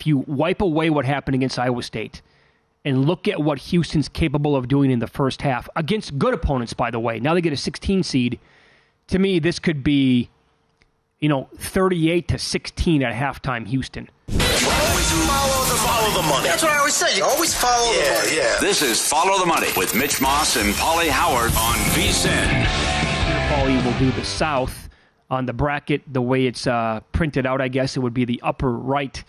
if you wipe away what happened against Iowa State and look at what Houston's capable of doing in the first half, against good opponents, by the way, now they get a 16 seed, to me, this could be, 38-16 at halftime Houston. Always follow the money. That's what I always say. You always follow the money. Yeah. This is Follow the Money with Mitch Moss and Paulie Howard on VSiN. Paulie will do the South on the bracket. The way it's printed out, I guess it would be the upper right.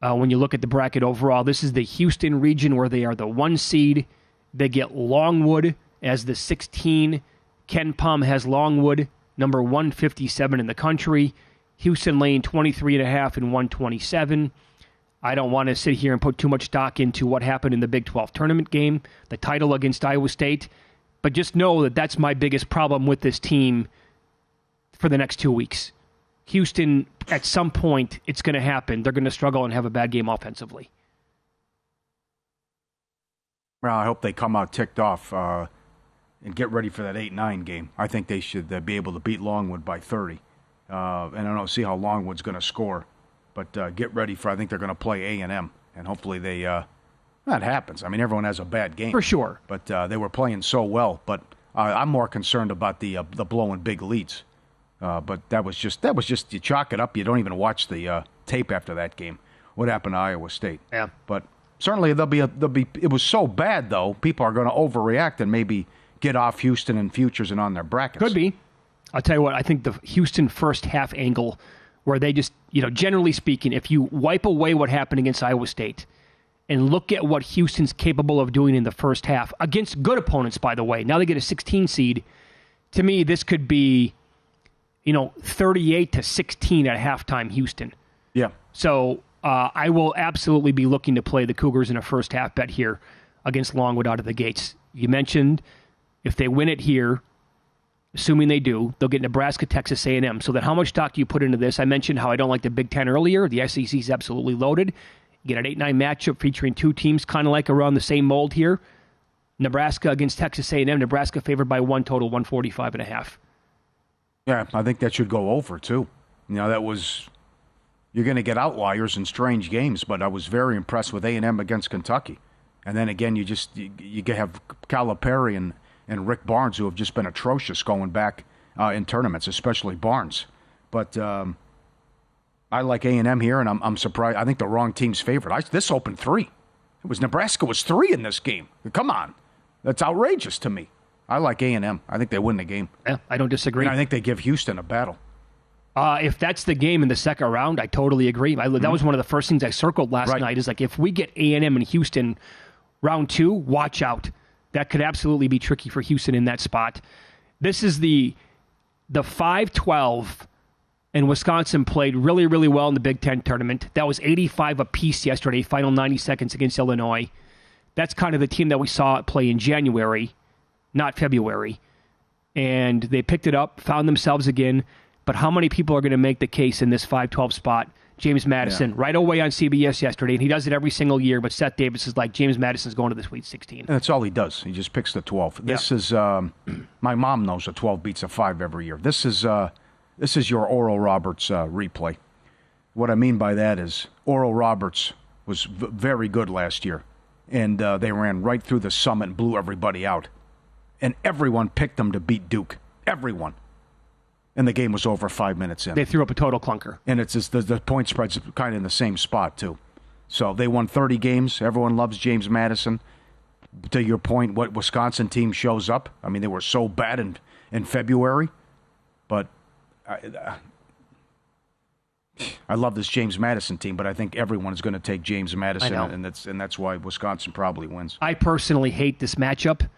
When you look at the bracket overall, this is the Houston region where they are the 1 seed. They get Longwood as the 16. Ken Pom has Longwood, number 157 in the country. Houston laying 23.5 and 127. I don't want to sit here and put too much stock into what happened in the Big 12 tournament game, the title against Iowa State, but just know that that's my biggest problem with this team for the next 2 weeks. Houston, at some point, it's going to happen. They're going to struggle and have a bad game offensively. Well, I hope they come out ticked off and get ready for that 8-9 game. I think they should be able to beat Longwood by 30. And I don't see how Longwood's going to score. But get ready for, I think they're going to play A&M. And hopefully that happens. I mean, everyone has a bad game. For sure. But they were playing so well. But I'm more concerned about the blowing big leads. But that was just you chalk it up. You don't even watch the tape after that game. What happened to Iowa State? Yeah. But certainly there'll be. It was so bad though. People are going to overreact and maybe get off Houston and futures and on their brackets. Could be. I'll tell you what. I think the Houston first half angle, where they just, generally speaking, if you wipe away what happened against Iowa State and look at what Houston's capable of doing in the first half against good opponents, by the way. Now they get a 16 seed. To me, this could be, 38-16 at halftime Houston. Yeah. So I will absolutely be looking to play the Cougars in a first half bet here against Longwood out of the gates. You mentioned if they win it here, assuming they do, they'll get Nebraska, Texas A&M. So then how much stock do you put into this? I mentioned how I don't like the Big Ten earlier. The SEC is absolutely loaded. You get an 8-9 matchup featuring two teams kind of like around the same mold here. Nebraska against Texas A&M. Nebraska favored by 1 total, 145.5. Yeah, I think that should go over, too. You're going to get outliers in strange games, but I was very impressed with A&M against Kentucky. And then again, you have Calipari and Rick Barnes, who have just been atrocious going back in tournaments, especially Barnes. But I like A&M here, and I'm surprised. I think the wrong team's favored. This opened 3. Nebraska was 3 in this game. Come on. That's outrageous to me. I like A&M. I think they win the game. Yeah, I don't disagree. And I think they give Houston a battle. If that's the game in the second round, I totally agree. That was one of the first things I circled last night, is like if we get A&M and Houston round 2, watch out. That could absolutely be tricky for Houston in that spot. This is the 5-12, and Wisconsin played really, really well in the Big Ten tournament. That was 85 apiece yesterday, final 90 seconds against Illinois. That's kind of the team that we saw play in January, not February. And they picked it up, found themselves again. But how many people are going to make the case in this 5-12 spot? James Madison, right away on CBS yesterday, and he does it every single year, but Seth Davis is like, James Madison's going to the Sweet 16. And that's all he does. He just picks the 12. This is, my mom knows a 12 beats a 5 every year. This is your Oral Roberts replay. What I mean by that is Oral Roberts was very good last year, and they ran right through the summit and blew everybody out. And everyone picked them to beat Duke. Everyone. And the game was over 5 minutes in. They threw up a total clunker. And it's just the point spread's kind of in the same spot, too. So they won 30 games. Everyone loves James Madison. To your point, what Wisconsin team shows up? I mean, they were so bad in February. But I love this James Madison team, but I think everyone is going to take James Madison, and that's why Wisconsin probably wins. I personally hate this matchup.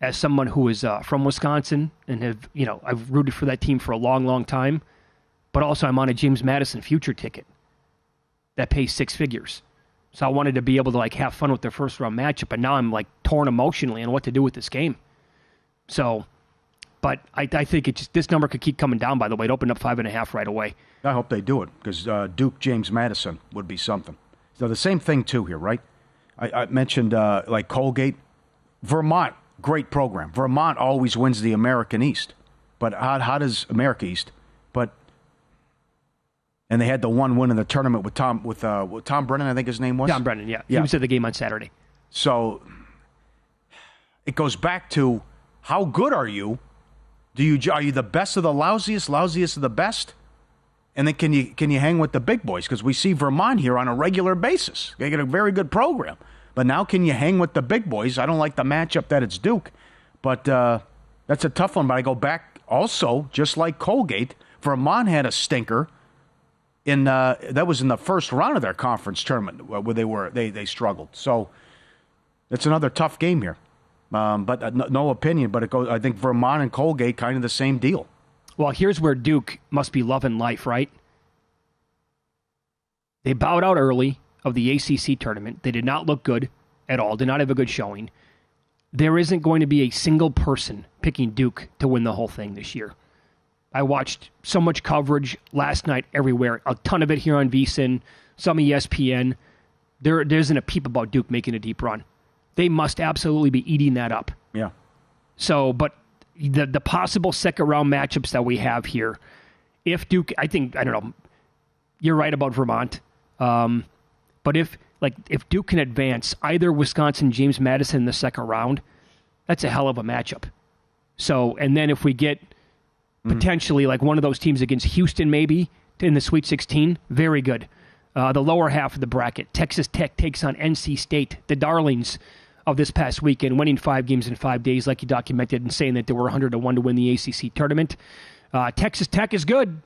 As someone who is from Wisconsin and I've rooted for that team for a long, long time, but also I'm on a James Madison future ticket that pays 6 figures. So I wanted to be able to have fun with their first round matchup, and now I'm torn emotionally on what to do with this game. So, but I think this number could keep coming down. By the way, it opened up 5.5 right away. I hope they do it because Duke James Madison would be something. So the same thing too here, right? I mentioned Colgate, Vermont. Great program. Vermont always wins the American East. But how does America East? But And they had the one win in the tournament with Tom Brennan, I think his name was. Tom Brennan, yeah. He was at the game on Saturday. So it goes back to how good are you? Are you the best of the lousiest of the best? And then can you hang with the big boys? Because we see Vermont here on a regular basis. They get a very good program. But now can you hang with the big boys? I don't like the matchup that it's Duke. But that's a tough one. But I go back also, just like Colgate, Vermont had a stinker. That was in the first round of their conference tournament where they struggled. So it's another tough game here. But no opinion. But it goes. I think Vermont and Colgate kind of the same deal. Well, here's where Duke must be loving life, right? They bowed out early of the ACC tournament. They did not look good at all. Did not have a good showing. There isn't going to be a single person picking Duke to win the whole thing this year. I watched so much coverage last night everywhere. A ton of it here on VSiN, some ESPN. There isn't a peep about Duke making a deep run. They must absolutely be eating that up. Yeah. So, but the possible second round matchups that we have here, if Duke, I don't know, you're right about Vermont. But if Duke can advance either Wisconsin, James Madison in the second round, that's a hell of a matchup. So, and then if we get potentially like one of those teams against Houston maybe in the Sweet 16, very good. The lower half of the bracket, Texas Tech takes on NC State, the darlings of this past weekend, winning 5 games in 5 days like you documented and saying that they were 100-1 to win the ACC tournament. Texas Tech is good.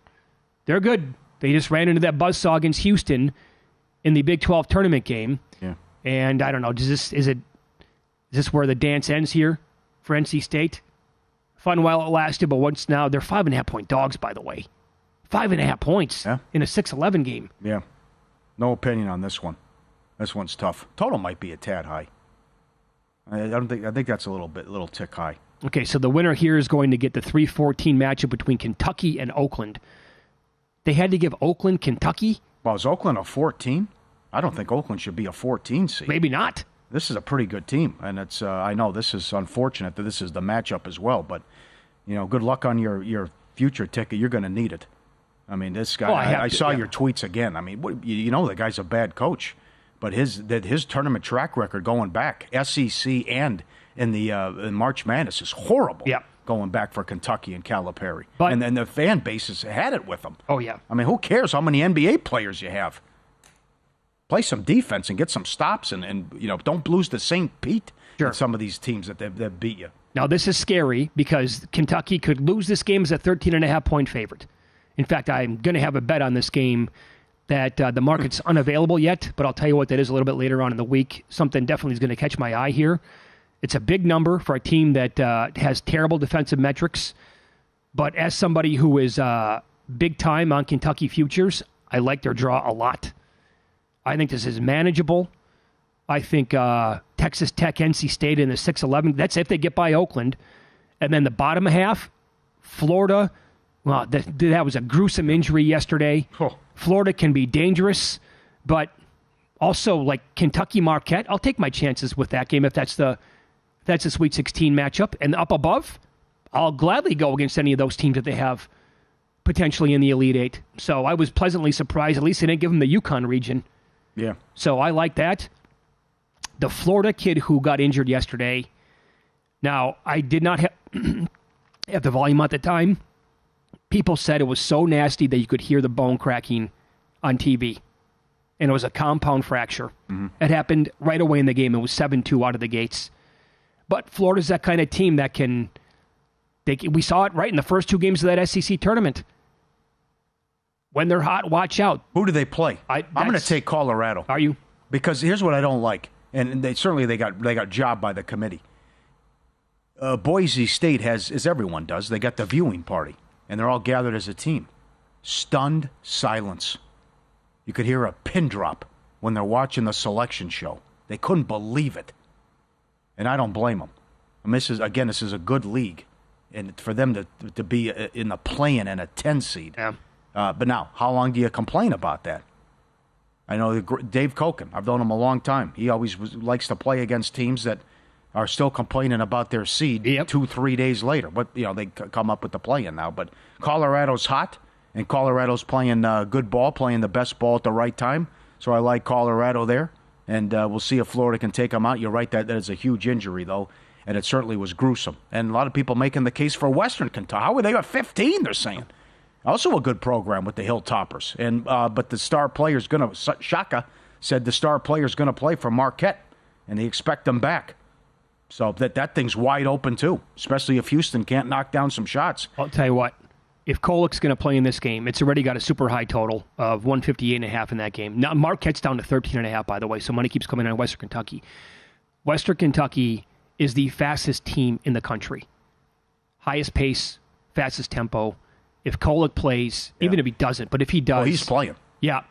They're good. They just ran into that buzzsaw against Houston in the Big 12 tournament game. Yeah. And I don't know, is this where the dance ends here for NC State? Fun while it lasted, but once now, they're 5.5-point dogs, by the way. 5.5 points in a 6-11 game. Yeah. No opinion on this one. This one's tough. Total might be a tad high. I think that's a little tick high. Okay, so the winner here is going to get the 3-14 matchup between Kentucky and Oakland. They had to give Oakland Kentucky? Well, is Oakland a 14? I don't think Oakland should be a 14 seed. Maybe not. This is a pretty good team, and it's. I know this is unfortunate that this is the matchup as well, but good luck on your future ticket. You're going to need it. I mean, this guy. I saw your tweets again. I mean, the guy's a bad coach, but his tournament track record going back, SEC and in March Madness is horrible. Yeah. Going back for Kentucky and Calipari, but, and then the fan base has had it with them. Oh yeah. I mean, who cares how many NBA players you have? Play some defense and get some stops, and don't lose to St. Pete. Sure. And some of these teams that beat you. Now this is scary because Kentucky could lose this game as a 13.5-point favorite. In fact, I'm going to have a bet on this game that the market's unavailable yet, but I'll tell you what that is a little bit later on in the week. Something definitely is going to catch my eye here. It's a big number for a team that has terrible defensive metrics, but as somebody who is big time on Kentucky futures, I like their draw a lot. I think this is manageable. I think Texas Tech, NC State in the 6-11, that's if they get by Oakland. And then the bottom half, Florida, well, that was a gruesome injury yesterday. Oh. Florida can be dangerous, but also like Kentucky Marquette, I'll take my chances with that game if that's a Sweet 16 matchup. And up above, I'll gladly go against any of those teams that they have potentially in the Elite Eight. So I was pleasantly surprised. At least they didn't give them the Yukon region. Yeah. So I like that. The Florida kid who got injured yesterday. Now, I did not have the volume at the time. People said it was so nasty that you could hear the bone cracking on TV. And it was a compound fracture. Mm-hmm. It happened right away in the game. It was 7-2 out of the gates. But Florida's that kind of team that we saw it right in the first 2 games of that SEC tournament. When they're hot, watch out. Who do they play? I'm going to take Colorado. Are you? Because here's what I don't like, and they got jobbed by the committee. Boise State has, as everyone does, they got the viewing party, and they're all gathered as a team. Stunned silence. You could hear a pin drop when they're watching the selection show. They couldn't believe it, and I don't blame them. I mean, this is a good league, and for them to be in the play-in and a 10 seed. Yeah. But now, how long do you complain about that? I know Dave Koken. I've known him a long time. He always likes to play against teams that are still complaining about their seed 2-3 days later. But they come up with the play-in now. But Colorado's hot, And Colorado's playing good ball, playing the best ball at the right time. So I like Colorado there. And we'll see if Florida can take them out. You're right, that is a huge injury, though. And it certainly was gruesome. And a lot of people making the case for Western Kentucky. How are they got 15, they're saying. Also a good program with the Hilltoppers. And but the star player's going to, Shaka said the star player's going to play for Marquette. And they expect them back. So that thing's wide open, too. Especially if Houston can't knock down some shots. I'll tell you what. If Kolek's going to play in this game, it's already got a super high total of 158.5 in that game. Now, Marquette's down to 13.5, by the way, so money keeps coming on Western Kentucky. Western Kentucky is the fastest team in the country. Highest pace, fastest tempo. If Kolek plays, even if he doesn't, but if he does... Well, he's playing. Yeah,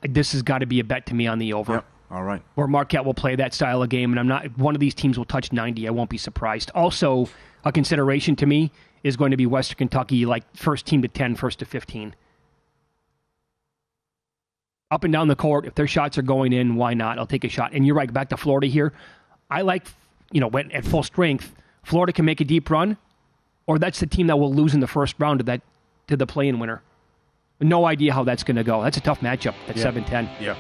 this has got to be a bet to me on the over. Yep. All right. Where Marquette will play that style of game, and one of these teams will touch 90. I won't be surprised. Also, a consideration to me is going to be Western Kentucky, like first team to 10, first to 15. Up and down the court, if their shots are going in, why not? I'll take a shot. And you're right, back to Florida here. I like, when at full strength, Florida can make a deep run, or that's the team that will lose in the first round to the play-in winner. No idea how that's going to go. That's a tough matchup at 7-10. Yeah.